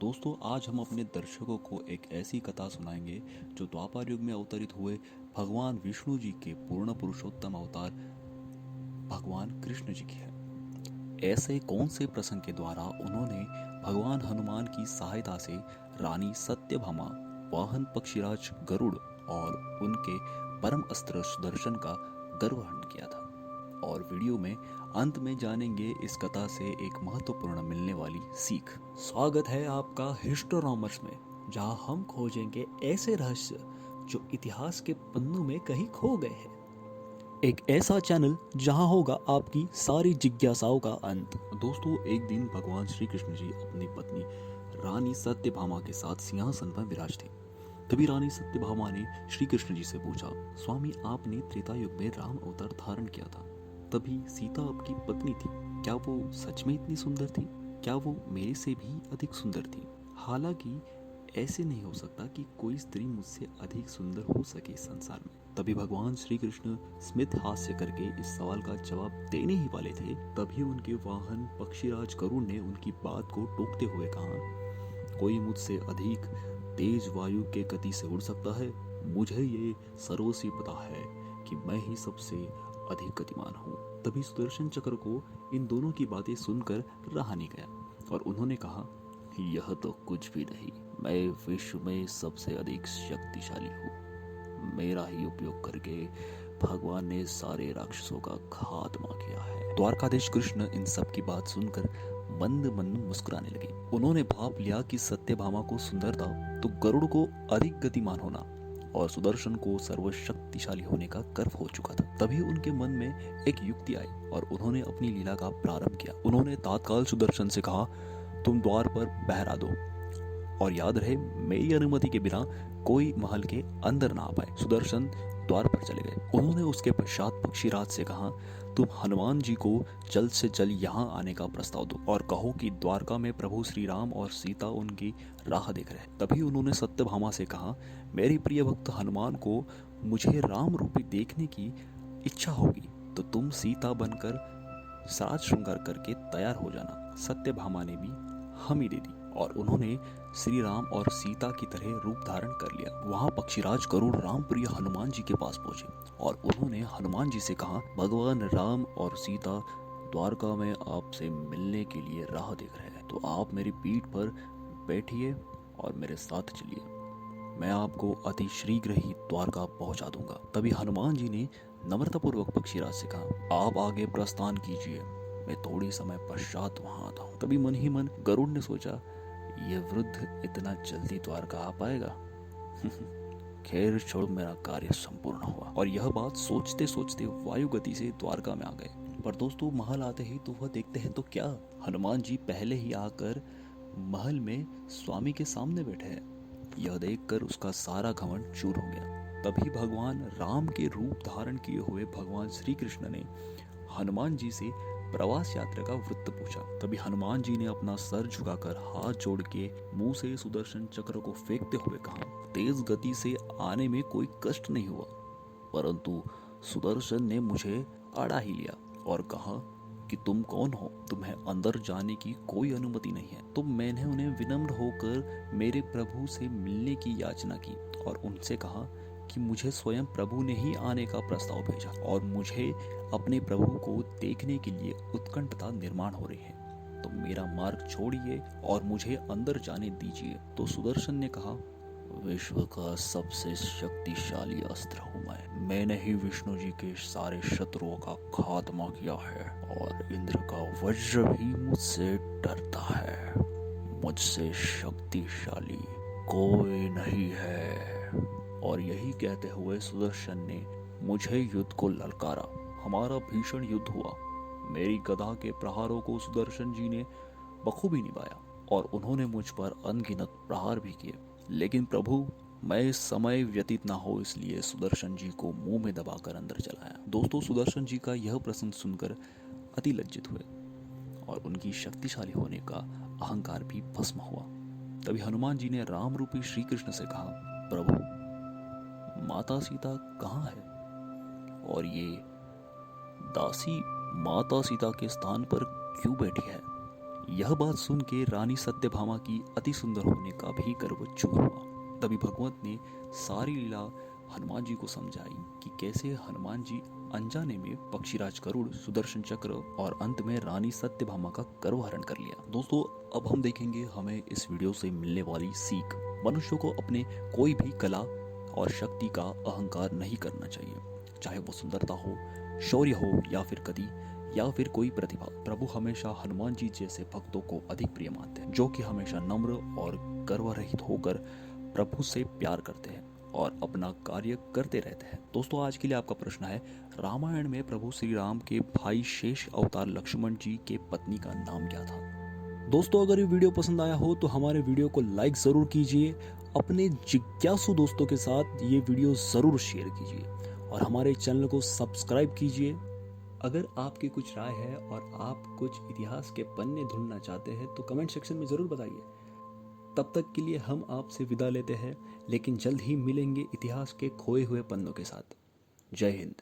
दोस्तों, आज हम अपने दर्शकों को एक ऐसी कथा सुनाएंगे जो द्वापर युग में अवतरित हुए भगवान विष्णु जी के पूर्ण पुरुषोत्तम अवतार भगवान कृष्ण जी की है। ऐसे कौन से प्रसंग के द्वारा उन्होंने भगवान हनुमान की सहायता से रानी सत्यभामा, वाहन पक्षीराज गरुड़ और उनके परम अस्त्र सुदर्शन का गर्वहरण किया था। और वीडियो में अंत में जानेंगे इस कथा से एक महत्वपूर्ण मिलने वाली सीख। स्वागत है आपका हिस्टोरॉमर्स में, जहां हम खोजेंगे ऐसे रहस्य जो इतिहास के पन्नों में कहीं खो गए हैं। एक ऐसा चैनल जहां होगा आपकी सारी जिज्ञासाओं का अंत। दोस्तों, एक दिन भगवान श्री कृष्ण जी अपनी पत्नी रानी सत्यभामा के साथ सिंहासन पर विराज थे। तभी रानी सत्यभामा ने श्री कृष्ण जी से पूछा, स्वामी, आपने त्रेता युग में राम अवतार धारण किया था, तभी सीता आपकी पत्नी थी। क्या वो सच में इतनी सुंदर थी? क्या वो मेरे से भी अधिक सुंदर थी? हालांकि ऐसे नहीं हो सकता कि कोई स्त्री मुझसे अधिक सुंदर हो सके इस संसार में। तभी भगवान श्री कृष्ण स्मित हास्य करके इस सवाल का जवाब देने ही वाले थे, तभी उनके वाहन पक्षीराज गरुड़ ने उनकी बात को टोकते हुए कहा, कोई मुझसे अधिक तेज वायु के गति से उड़ सकता है? मुझे ये सर्वस्वी पता है कि मैं ही सबसे अधिक गतिमान हूँ। तभी सुदर्शन चक्र को इन दोनों की बातें सुनकर रहा नहीं गया और उन्होंने कहा, यह तो कुछ भी नहीं, मैं विश्व में सबसे अधिक शक्तिशाली हूँ। मेरा ही उपयोग करके भगवान ने सारे राक्षसों का खात्मा किया है। द्वारकाधीश कृष्ण इन सब की बात सुनकर मंद मंद मुस्कुराने लगे। उन्होंने भाप लिया कि सत्यभामा को सुंदरता तो गरुड़ को अधिक गतिमान होना और सुदर्शन को सर्वशक्तिशाली होने का गर्व हो चुका था। तभी उनके मन में एक युक्ति आई और उन्होंने अपनी लीला का प्रारंभ किया। उन्होंने तत्काल सुदर्शन से कहा, तुम द्वार पर पहरा दो और याद रहे, मेरी अनुमति के बिना कोई महल के अंदर ना आ पाए। सुदर्शन द्वार पर चले गए। उन्होंने उसके पश्चात पक्षीराज से कहा, तुम हनुमान जी को जल्द से जल्द यहाँ आने का प्रस्ताव दो और कहो कि द्वारका में प्रभु श्री राम और सीता उनकी राह देख रहे हैं। तभी उन्होंने सत्यभामा से कहा, मेरी प्रिय भक्त हनुमान को मुझे राम रूपी देखने की इच्छा होगी तो तुम सीता बनकर साज श्रृंगार करके तैयार हो जाना। सत्यभामा ने भी हामी दे दी और उन्होंने श्री राम और सीता की तरह रूप धारण कर लिया। वहां पक्षीराज गरुड़ राम प्रिय हनुमान जी के पास पहुंचे और उन्होंने हनुमान जी से कहा, भगवान राम और सीता द्वारका में आपसे मिलने के लिए राह देख रहे हैं, तो आप मेरी पीठ पर बैठिए और मेरे साथ चलिए। मैं आपको अति शीघ्र ही द्वारका पहुंचा दूंगा। तभी हनुमान जी ने नम्रतापूर्वक पक्षीराज से कहा, आप आगे प्रस्थान कीजिए, मैं थोड़ी समय पश्चात वहां आता हूँ। तभी मन ही मन गरुड़ ने सोचा, ये वृद्ध इतना जल्दी द्वारका आ पाएगा? खैर छोड़, मेरा कार्य संपूर्ण हुआ। और यह बात सोचते सोचते वायु गति से द्वारका में आ गए। पर दोस्तों, महल आते ही तो वह देखते हैं तो क्या, हनुमान जी पहले ही आकर महल में स्वामी के सामने बैठे हैं। यह देखकर उसका सारा घमंड चूर हो गया। तभी भगवान राम के रूप धारण किए हुए भगवान श्री कृष्ण ने हनुमान जी से प्रवास यात्रा का वृत्त पूछा। तभी हनुमान जी ने अपना सर झुकाकर हाथ जोड़ के मुंह से सुदर्शन चक्र को फेंकते हुए कहा, तेज गति से आने में कोई कष्ट नहीं हुआ, परंतु सुदर्शन ने मुझे अड़ा ही लिया और कहा कि तुम कौन हो, तुम्हें अंदर जाने की कोई अनुमति नहीं है। तो मैंने उन्हें विनम्र होकर मेरे प्रभु से मिलने की याचना की और उनसे कहा कि मुझे स्वयं प्रभु ने ही आने का प्रस्ताव भेजा और मुझे अपने प्रभु को देखने के लिए उत्कंठता निर्माण हो रही है, तो मेरा मार्ग छोड़िए और मुझे अंदर जाने दीजिए। तो सुदर्शन ने कहा, विश्व का सबसे शक्तिशाली अस्त्र हूँ मैंने ही विष्णु जी के सारे शत्रुओं का खात्मा किया है और इंद्र का वज्र भी मुझसे डरता है। मुझसे शक्तिशाली कोई नहीं है। और यही कहते हुए सुदर्शन ने मुझे युद्ध को ललकारा। हमारा भीषण युद्ध हुआ। मेरी गदा के प्रहारों को सुदर्शन जी ने बखूबी निभाया और उन्होंने मुझ पर अनगिनत प्रहार भी किए। लेकिन प्रभु, मैं समय व्यतीत ना हो इसलिए सुदर्शन जी को मुंह में दबाकर अंदर चलाया। दोस्तों, सुदर्शन जी का यह प्रसंग सुनकर अति लज्जित हुए और उनकी शक्तिशाली होने का अहंकार भी भस्म हुआ। तभी हनुमान जी ने राम रूपी श्री कृष्ण से कहा, प्रभु, माता सीता कहाँ है और ये दासी माता सीता के स्थान पर क्यों बैठी है? यह बात सुन के रानी सत्यभामा की अति सुंदर होने का भी गर्व चूर हुआ। तभी भगवत ने सारी लीला हनुमान जी को समझाई कि कैसे हनुमान जी अनजाने में पक्षीराज गरुड़, सुदर्शन चक्र और अंत में रानी सत्यभामा का गर्व हरण कर लिया। दोस्तों, अब हम देखेंगे हमें इस वीडियो से मिलने वाली सीख। मनुष्य को अपने कोई भी कला और शक्ति का अहंकार नहीं करना चाहिए, चाहे वो सुंदरता हो, शौर्य हो या फिर गति या फिर कोई प्रतिभा। प्रभु हमेशा हनुमान जी जैसे भक्तों को अधिक प्रिय मानते हैं, जो कि हमेशा नम्र और गर्व रहित होकर प्रभु से प्यार करते हैं और अपना कार्य करते रहते हैं। दोस्तों, आज के लिए आपका प्रश्न है, रामायण में प्रभु श्री राम के भाई शेष अवतार लक्ष्मण जी के पत्नी का नाम क्या था? दोस्तों, अगर ये वीडियो पसंद आया हो तो हमारे वीडियो को लाइक ज़रूर कीजिए, अपने जिज्ञासु दोस्तों के साथ ये वीडियो ज़रूर शेयर कीजिए और हमारे चैनल को सब्सक्राइब कीजिए। अगर आपकी कुछ राय है और आप कुछ इतिहास के पन्ने ढूंढना चाहते हैं तो कमेंट सेक्शन में ज़रूर बताइए। तब तक के लिए हम आपसे विदा लेते हैं, लेकिन जल्द ही मिलेंगे इतिहास के खोए हुए पन्नों के साथ। जय हिंद।